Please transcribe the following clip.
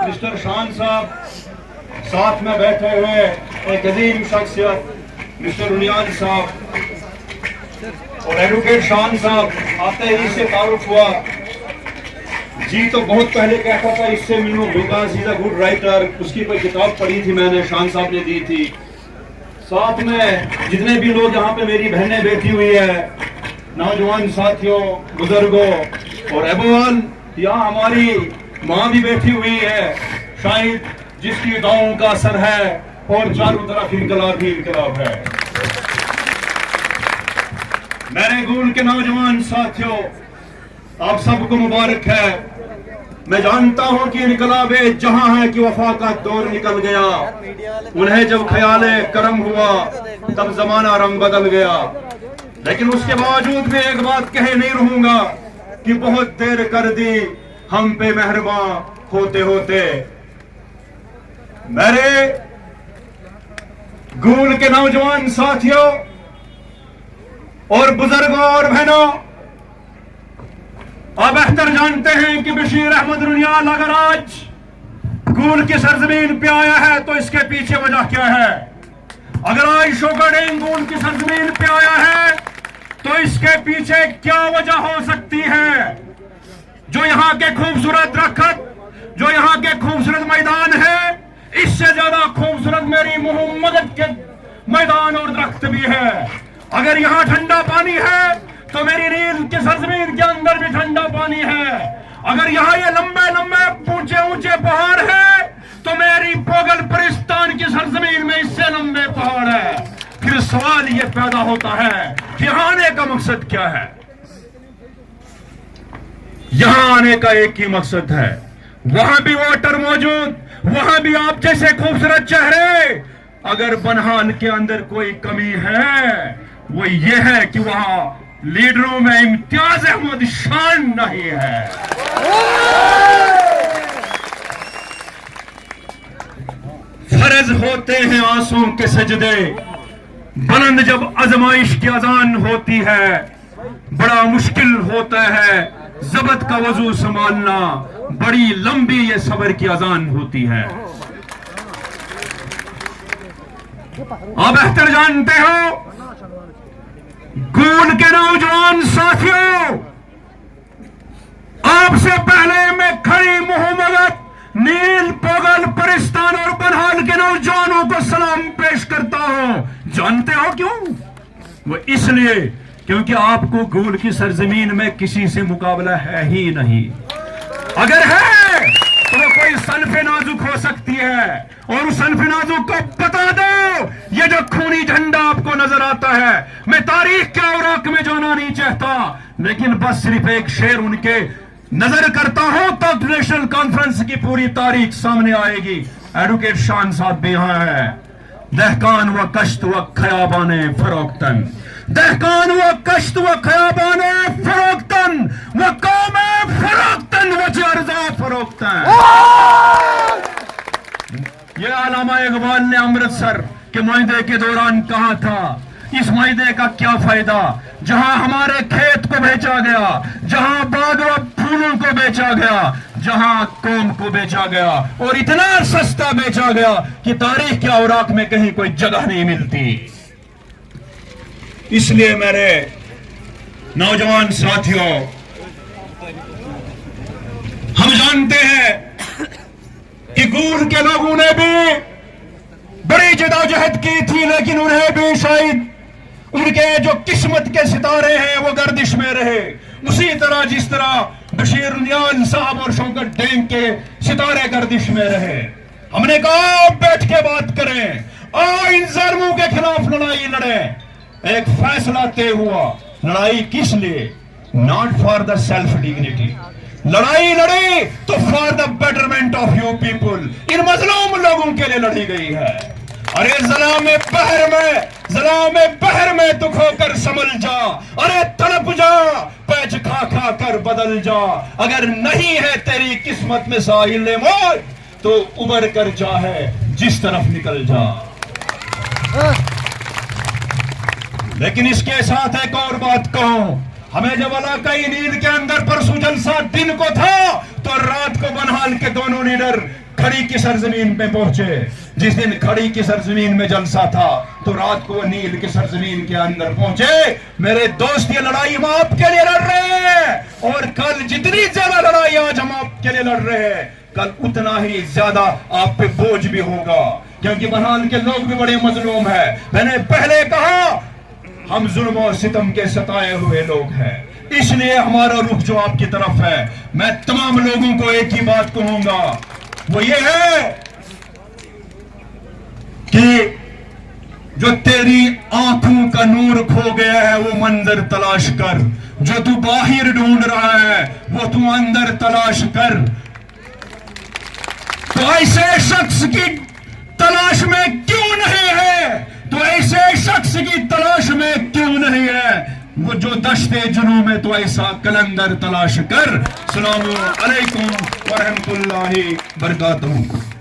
Mister شان صاحب ساتھ میں بیٹھے ہوئے ایک عظیم شخصیت مسٹر رنیال صاحب اور ایڈوکیٹ شان صاحب آتے ہی سے تعارف ہوا جی تو بہت پہلے کہتا تھا اس سے ملوں because he is a good writer اس کی کوئی کتاب پڑھی تھی میں نے شان صاحب نے دی تھی ساتھ میں جتنے بھی لوگ یہاں پہ میری بہنیں بیٹھی ہوئی ہے نوجوان ساتھیوں بزرگوں اور ابوال یہاں ہماری ماں بھی بیٹھی ہوئی ہے شاید جس کی دعاؤں کا اثر ہے اور چاروں طرف انقلاب ہی انقلاب ہے میرے گول کے نوجوان ساتھیوں آپ سب کو مبارک ہے میں جانتا ہوں کہ انقلاب جہاں ہے کہ وفا کا دور نکل گیا انہیں جب خیال کرم ہوا تب زمانہ رنگ بدل گیا لیکن اس کے باوجود میں ایک بات کہے نہیں رہوں گا کہ بہت دیر کر دی ہم پہ مہرباں ہوتے ہوتے میرے گول کے نوجوان ساتھیوں اور بزرگوں اور بہنوں آپ بہتر جانتے ہیں کہ بشیر احمد رنیال اگر آج گول کی سرزمین پہ آیا ہے تو اس کے پیچھے وجہ کیا ہے اگر آج شوکر ڈینگ گول کی سرزمین پہ آیا ہے تو اس کے پیچھے کیا وجہ ہو سکتی ہے جو یہاں کے خوبصورت درخت جو یہاں کے خوبصورت میدان ہے اس سے زیادہ خوبصورت میری محمد کے میدان اور درخت بھی ہے اگر یہاں ٹھنڈا پانی ہے تو میری نیل کی سرزمین کے اندر بھی ٹھنڈا پانی ہے اگر یہاں یہ لمبے لمبے اونچے اونچے پہاڑ ہیں تو میری پوگل پرستان کی سرزمین میں اس سے لمبے پہاڑ ہے پھر سوال یہ پیدا ہوتا ہے کہ یہاں آنے کا مقصد کیا ہے یہاں آنے کا ایک ہی مقصد ہے وہاں بھی واٹر موجود وہاں بھی آپ جیسے خوبصورت چہرے اگر بنہال کے اندر کوئی کمی ہے وہ یہ ہے کہ وہاں لیڈروں میں امتیاز احمد شان نہیں ہے فرض ہوتے ہیں آنسوں کے سجدے بلند جب آزمائش کی اذان ہوتی ہے بڑا مشکل ہوتا ہے ضبط کا وضو سنبھالنا بڑی لمبی یہ صبر کی اذان ہوتی ہے آپ بہتر جانتے ہو گول کے نوجوان ساتھیوں آپ سے پہلے میں کھڑی محمد نیل پوگل پرستان اور بنہال کے نوجوانوں کو سلام پیش کرتا ہوں جانتے ہو کیوں وہ اس لیے کیونکہ آپ کو گول کی سرزمین میں کسی سے مقابلہ ہے ہی نہیں اگر ہے تو وہ کوئی صنف نازک ہو سکتی ہے اور اس صنف نازک کو بتا دو یہ جو خونی جھنڈا آپ کو نظر آتا ہے میں تاریخ کے اوراق میں جانا نہیں چاہتا لیکن بس صرف ایک شعر ان کے نظر کرتا ہوں تو نیشنل کانفرنس کی پوری تاریخ سامنے آئے گی ایڈوکیٹ شان صاحب بھی یہاں ہے دہقان و کشت و خیابان فروختن دہقان و کشت و خیابان فروختن و قوم فروختن و جرزا فروختن یہ علامہ اقبال نے امرتسر کے معاہدے کے دوران کہا تھا اس معاہدے کا کیا فائدہ جہاں ہمارے کھیت کو بیچا گیا جہاں باغ و پھولوں کو بیچا گیا جہاں قوم کو بیچا گیا اور اتنا سستا بیچا گیا کہ تاریخ کے اوراق میں کہیں کوئی جگہ نہیں ملتی اس لیے میرے نوجوان ساتھیوں ہم جانتے ہیں کہ گول کے لوگوں نے بھی بڑی جدوجہد کی تھی لیکن انہیں بھی شاید ان کے جو قسمت کے ستارے ہیں وہ گردش میں رہے اسی طرح جس طرح بشیر رنیال صاحب اور شوکت ڈینگ کے ستارے گردش میں رہے ہم نے کہا بیٹھ کے بات کریں ان ظالموں کے خلاف لڑائی لڑیں ایک فیصلہ طے ہوا لڑائی کس لیے not for the self dignity لڑائی لڑی تو for the betterment of you people in مظلوم لوگوں کے لیے لڑی گئی ہے ارے ظلام بحر میں تو کھو کر سمل جا ارے تڑپ جا پیچ کھا کھا کر بدل جا اگر نہیں ہے تیری قسمت میں ساحل موت تو ابھر کر جا ہے جس طرف نکل جا لیکن اس کے ساتھ ایک اور بات کہوں ہمیں جب علاقائی نیل کے اندر پرسوں جلسہ دن کو تھا تو رات کو بنہال کے دونوں لیڈر کھڑی کی سرزمین پہ پہنچے. جس دن کھڑی کی سرزمین میں جلسہ تھا تو رات کو وہ نیل کی سرزمین کے اندر پہنچے. میرے دوست یہ لڑائی ہم آپ کے لیے لڑ رہے ہیں اور کل جتنی زیادہ لڑائی آج ہم آپ کے لیے لڑ رہے ہیں کل اتنا ہی زیادہ آپ پہ بوجھ بھی ہوگا, کیونکہ بنہال کے لوگ بھی بڑے مظلوم ہیں. میں نے پہلے کہا ہم ظلم و ستم کے ستائے ہوئے لوگ ہیں, اس لیے ہمارا رخ جو آپ کی طرف ہے. میں تمام لوگوں کو ایک ہی بات کہوں گا, وہ یہ ہے کہ جو تیری آنکھوں کا نور کھو گیا ہے وہ منظر تلاش کر, جو تو باہر ڈھونڈ رہا ہے وہ تو اندر تلاش کر. تو ایسے شخص کی تلاش میں کیوں نہیں ہے, تو ایسے شخص کی تلاش میں کیوں نہیں ہے, وہ جو دشت جنوں میں تو ایسا کلندر تلاش کر. السلام علیکم ورحمۃ اللہ وبرکاتہ.